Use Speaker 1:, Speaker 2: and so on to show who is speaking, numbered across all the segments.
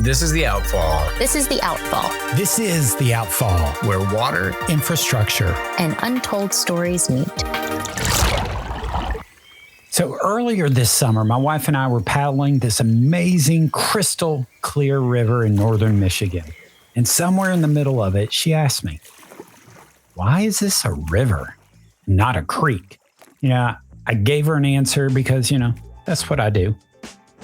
Speaker 1: This is the Outfall.
Speaker 2: This is the Outfall.
Speaker 3: This is the Outfall,
Speaker 1: where water,
Speaker 3: infrastructure,
Speaker 2: and untold stories meet.
Speaker 3: So earlier this summer, my wife and I were paddling this amazing crystal clear river in northern Michigan. And somewhere in the middle of it, she asked me, why is this a river, not a creek? I gave her an answer because, that's what I do.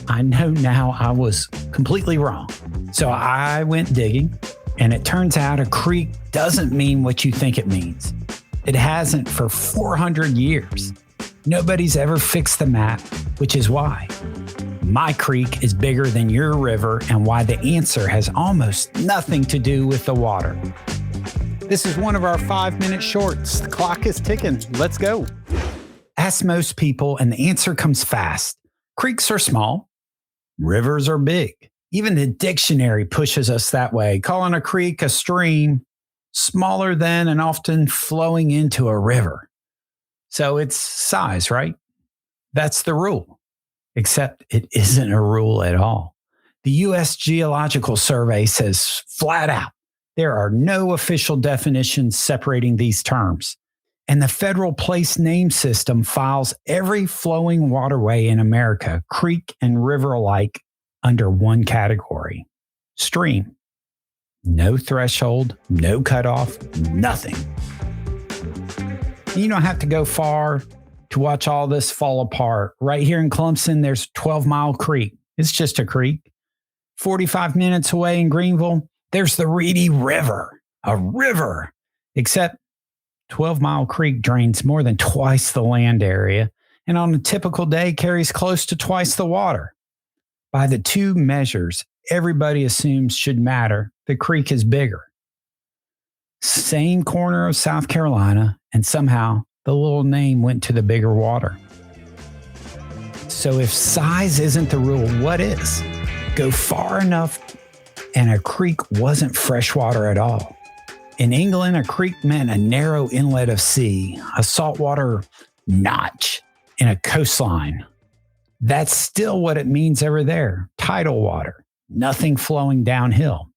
Speaker 3: I know now I was completely wrong. So I went digging, and it turns out a creek doesn't mean what you think it means. It hasn't for 400 years. Nobody's ever fixed the map, which is why my creek is bigger than your river and why the answer has almost nothing to do with the water. This is one of our 5-minute shorts. The clock is ticking. Let's go. Ask most people, and the answer comes fast. Creeks are small. Rivers are big. Even the dictionary pushes us that way, calling a creek a stream, smaller than and often flowing into a river. So it's size, right? That's the rule. Except it isn't a rule at all. The U.S. Geological Survey says flat out, there are no official definitions separating these terms. And the federal place name system files every flowing waterway in America, creek and river alike, under one category: stream. No threshold, no cutoff, nothing. You don't have to go far to watch all this fall apart. Right here in Clemson, there's 12 Mile Creek. It's just a creek. 45 minutes away in Greenville, there's the Reedy River, a river, except 12 Mile Creek drains more than twice the land area, and on a typical day carries close to twice the water. By the two measures everybody assumes should matter, the creek is bigger. Same corner of South Carolina, and somehow the little name went to the bigger water. So if size isn't the rule, what is? Go far enough and a creek wasn't freshwater at all. In England, a creek meant a narrow inlet of sea, a saltwater notch in a coastline. That's still what it means over there, tidal water, nothing flowing downhill.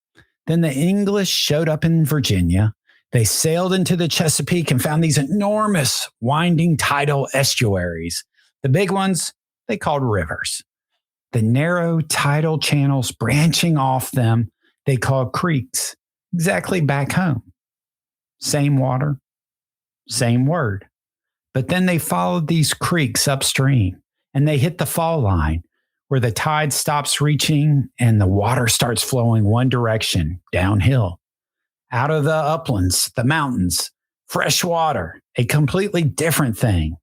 Speaker 3: Then the English showed up in Virginia. They sailed into the Chesapeake and found these enormous winding tidal estuaries. The big ones, they called rivers. The narrow tidal channels branching off them, they called creeks. Exactly back home. Same water, same word. But then they followed these creeks upstream and they hit the fall line where the tide stops reaching and the water starts flowing one direction, downhill. Out of the uplands, the mountains, fresh water, a completely different thing.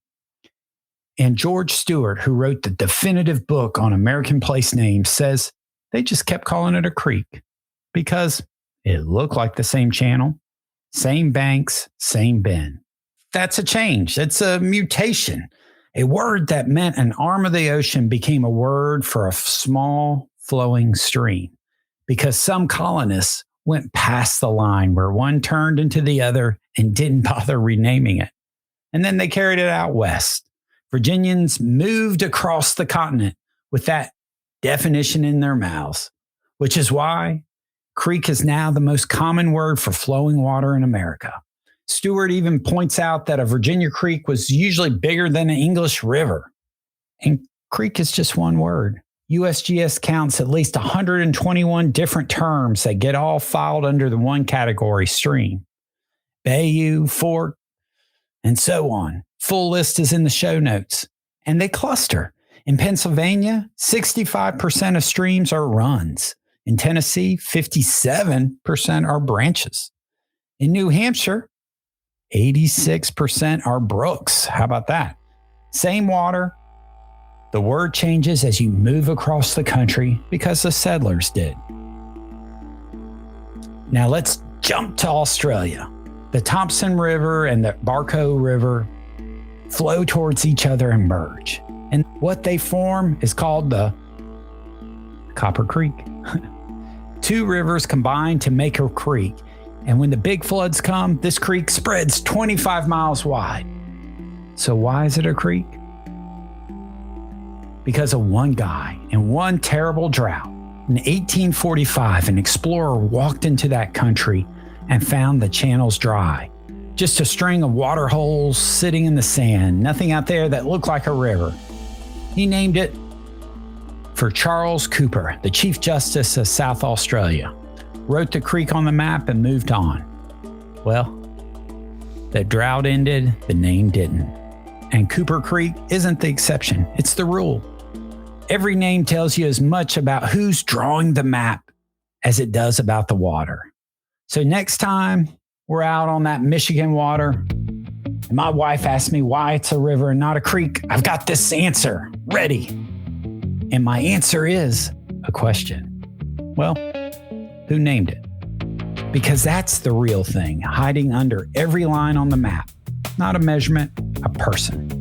Speaker 3: And George Stewart, who wrote the definitive book on American place names, says they just kept calling it a creek because it looked like the same channel, same banks, same bend. That's a change. It's a mutation. A word that meant an arm of the ocean became a word for a small flowing stream because some colonists went past the line where one turned into the other and didn't bother renaming it. And then they carried it out west. Virginians moved across the continent with that definition in their mouths, which is why creek is now the most common word for flowing water in America. Stewart even points out that a Virginia creek was usually bigger than an English river. And creek is just one word. USGS counts at least 121 different terms that get all filed under the one category, stream. Bayou, fork, and so on. Full list is in the show notes. And they cluster. In Pennsylvania, 65% of streams are runs. In Tennessee, 57% are branches. In New Hampshire, 86% are brooks. How about that? Same water. The word changes as you move across the country because the settlers did. Now let's jump to Australia. The Thompson River and the Barco River flow towards each other and merge. And what they form is called the Copper Creek. Two rivers combine to make a creek. And when the big floods come, this creek spreads 25 miles wide. So why is it a creek? Because of one guy and one terrible drought. In 1845, an explorer walked into that country and found the channels dry. Just a string of water holes sitting in the sand, nothing out there that looked like a river. He named it for Charles Cooper, the Chief Justice of South Australia. Wrote the creek on the map and moved on. Well, the drought ended, the name didn't. And Cooper Creek isn't the exception, it's the rule. Every name tells you as much about who's drawing the map as it does about the water. So next time we're out on that Michigan water, and my wife asks me why it's a river and not a creek, I've got this answer ready. And my answer is a question. Well, who named it? Because that's the real thing hiding under every line on the map. Not a measurement, a person.